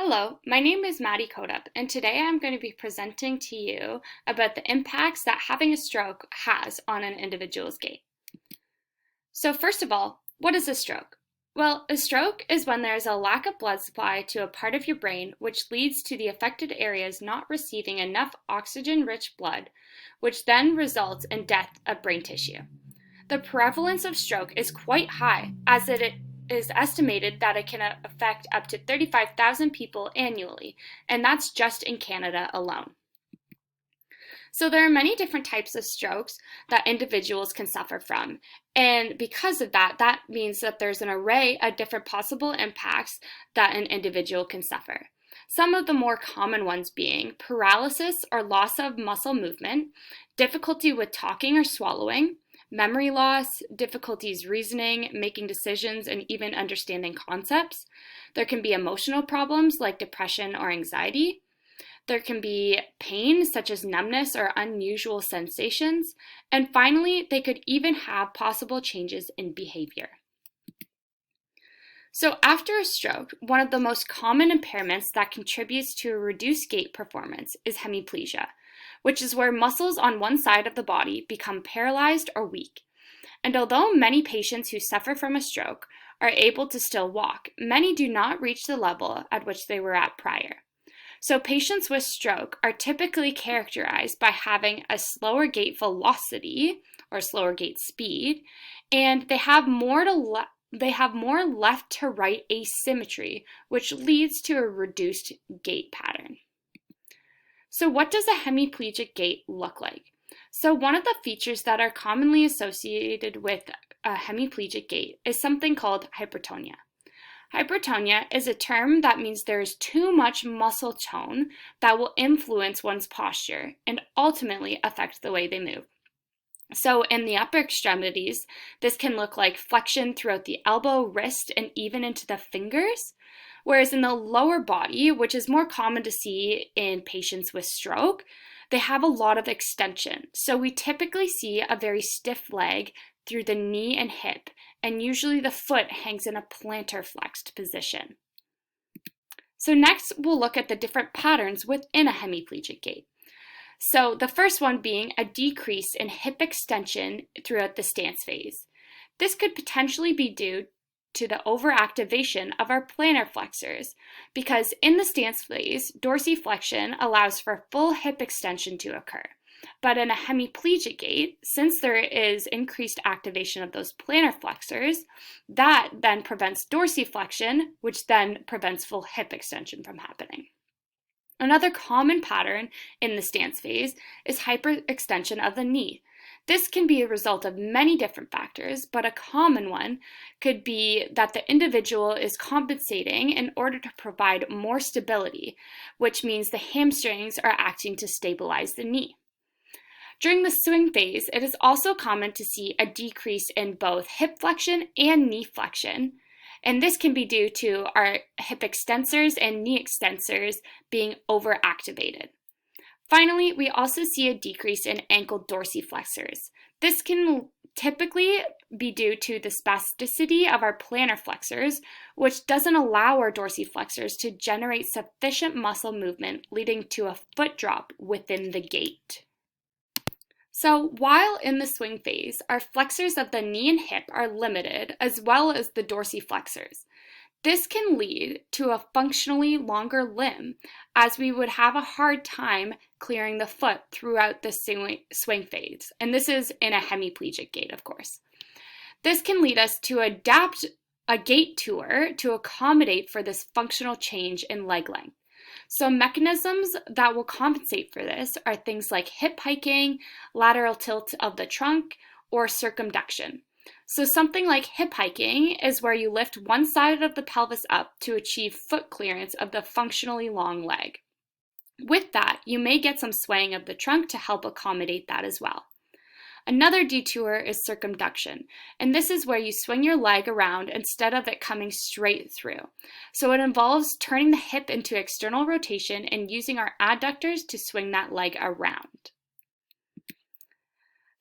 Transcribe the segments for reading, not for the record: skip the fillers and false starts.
Hello, my name is Maddie Kodup, and today I'm going to be presenting to you about the impacts that having a stroke has on an individual's gait. So first of all, what is a stroke? Well, a stroke is when there is a lack of blood supply to a part of your brain, which leads to the affected areas not receiving enough oxygen-rich blood, which then results in death of brain tissue. The prevalence of stroke is quite high, as it is estimated that it can affect up to 35,000 people annually, and that's just in Canada alone. So there are many different types of strokes that individuals can suffer from, and because of that, that means that there's an array of different possible impacts that an individual can suffer. Some of the more common ones being paralysis or loss of muscle movement, difficulty with talking or swallowing, memory loss, difficulties reasoning, making decisions, and even understanding concepts. There can be emotional problems like depression or anxiety. There can be pain, such as numbness or unusual sensations. And finally, they could even have possible changes in behavior. So after a stroke, one of the most common impairments that contributes to a reduced gait performance is hemiplegia, which is where muscles on one side of the body become paralyzed or weak. And although many patients who suffer from a stroke are able to still walk, many do not reach the level at which they were at prior. So patients with stroke are typically characterized by having a slower gait velocity or slower gait speed, and they have more left to right asymmetry, which leads to a reduced gait pattern. So what does a hemiplegic gait look like? So one of the features that are commonly associated with a hemiplegic gait is something called hypertonia. Hypertonia is a term that means there is too much muscle tone that will influence one's posture and ultimately affect the way they move. So in the upper extremities, this can look like flexion throughout the elbow, wrist, and even into the fingers. Whereas in the lower body, which is more common to see in patients with stroke, they have a lot of extension. So we typically see a very stiff leg through the knee and hip, and usually the foot hangs in a plantar flexed position. So next, we'll look at the different patterns within a hemiplegic gait. So the first one being a decrease in hip extension throughout the stance phase. This could potentially be due to the overactivation of our plantar flexors, because in the stance phase, dorsiflexion allows for full hip extension to occur. But in a hemiplegic gait, since there is increased activation of those plantar flexors, that then prevents dorsiflexion, which then prevents full hip extension from happening. Another common pattern in the stance phase is hyperextension of the knee. This can be a result of many different factors, but a common one could be that the individual is compensating in order to provide more stability, which means the hamstrings are acting to stabilize the knee. During the swing phase, it is also common to see a decrease in both hip flexion and knee flexion, and this can be due to our hip extensors and knee extensors being overactivated. Finally, we also see a decrease in ankle dorsiflexors. This can typically be due to the spasticity of our plantar flexors, which doesn't allow our dorsiflexors to generate sufficient muscle movement, leading to a foot drop within the gait. So while in the swing phase, our flexors of the knee and hip are limited, as well as the dorsiflexors. This can lead to a functionally longer limb, as we would have a hard time clearing the foot throughout the swing phase. And this is in a hemiplegic gait, of course. This can lead us to adapt a gait tour to accommodate for this functional change in leg length. So mechanisms that will compensate for this are things like hip hiking, lateral tilt of the trunk, or circumduction. So something like hip hiking is where you lift one side of the pelvis up to achieve foot clearance of the functionally long leg. With that, you may get some swaying of the trunk to help accommodate that as well. Another detour is circumduction, and this is where you swing your leg around instead of it coming straight through. So it involves turning the hip into external rotation and using our adductors to swing that leg around.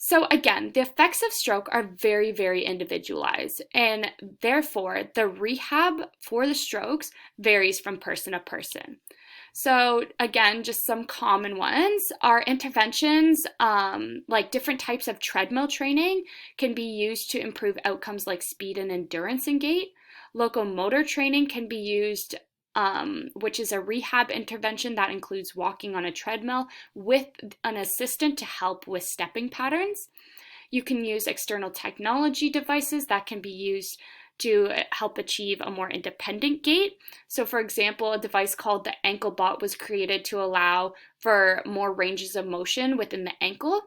So again, the effects of stroke are very, very individualized, and therefore the rehab for the strokes varies from person to person. So again, just some common ones are interventions like different types of treadmill training can be used to improve outcomes like speed and endurance in gait. Locomotor training can be used, which is a rehab intervention that includes walking on a treadmill with an assistant to help with stepping patterns. You can use external technology devices that can be used to help achieve a more independent gait. So, for example, a device called the ankle bot was created to allow for more ranges of motion within the ankle.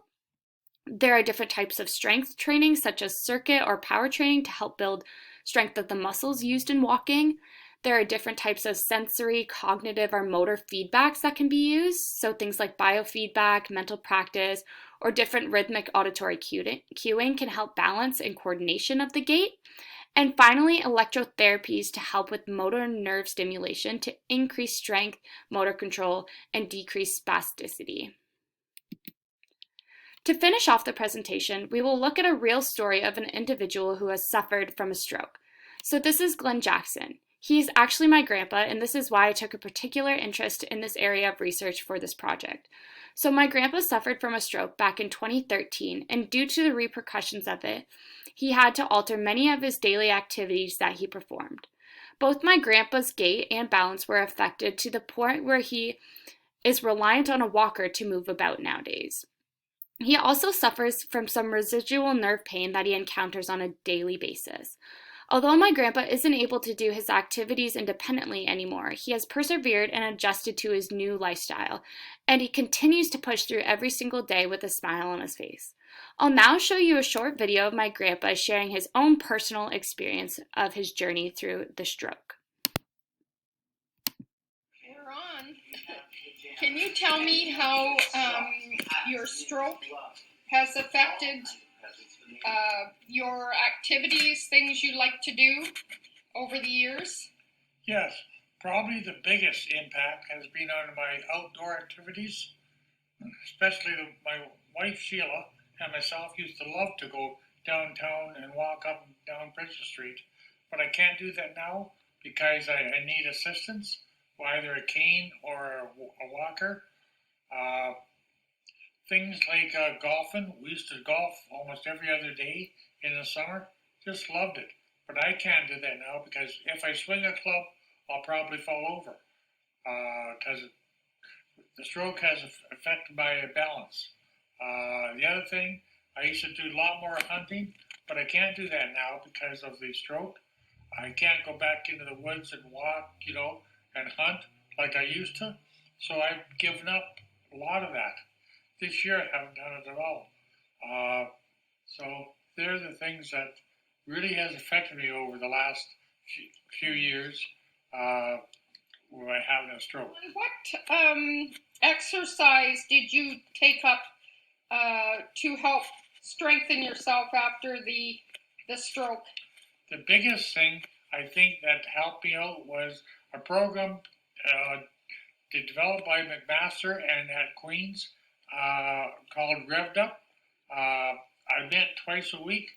There are different types of strength training, such as circuit or power training, to help build strength of the muscles used in walking. There are different types of sensory, cognitive, or motor feedbacks that can be used. So things like biofeedback, mental practice, or different rhythmic auditory cueing can help balance and coordination of the gait. And finally, electrotherapies to help with motor nerve stimulation to increase strength, motor control, and decrease spasticity. To finish off the presentation, we will look at a real story of an individual who has suffered from a stroke. So this is Glenn Jackson. He's actually my grandpa, and this is why I took a particular interest in this area of research for this project. So my grandpa suffered from a stroke back in 2013, and due to the repercussions of it, he had to alter many of his daily activities that he performed. Both my grandpa's gait and balance were affected to the point where he is reliant on a walker to move about nowadays. He also suffers from some residual nerve pain that he encounters on a daily basis. Although my grandpa isn't able to do his activities independently anymore, he has persevered and adjusted to his new lifestyle, and he continues to push through every single day with a smile on his face. I'll now show you a short video of my grandpa sharing his own personal experience of his journey through the stroke. We're on. Can you tell me how your stroke has affected your activities, things you like to do over the years? Yes, probably the biggest impact has been on my outdoor activities, especially my wife Sheila and myself used to love to go downtown and walk up and down Princess Street, but I can't do that now because I need assistance, either a cane or a walker. Uh, Things like golfing, we used to golf almost every other day in the summer, just loved it. But I can't do that now because if I swing a club, I'll probably fall over because the stroke has affected my balance. The other thing, I used to do a lot more hunting, but I can't do that now because of the stroke. I can't go back into the woods and walk, and hunt like I used to. So I've given up a lot of that. This year I haven't done it at all. So they're the things that really has affected me over the last few years by having a stroke. What exercise did you take up to help strengthen yourself after the stroke? The biggest thing I think that helped me out was a program developed by McMaster and at Queens called Revved Up. I met twice a week,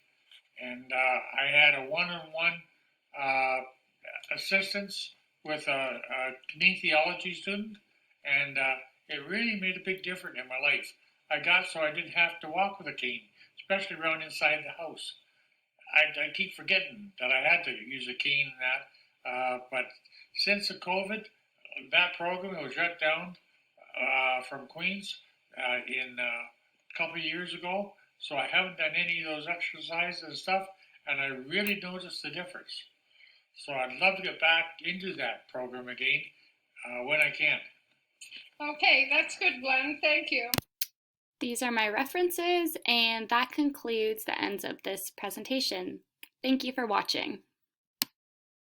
and I had a one-on-one assistance with a kinesiology student, and it really made a big difference in my life. I got so I didn't have to walk with a cane, especially around inside the house. I keep forgetting that I had to use a cane and that, but since the COVID, that program was shut down from Queens in a couple of years ago, so I haven't done any of those exercises and stuff, and I really noticed the difference. So I'd love to get back into that program again when I can. Okay, that's good, Glenn. Thank you. These are my references, and that concludes the ends of this presentation. Thank you for watching.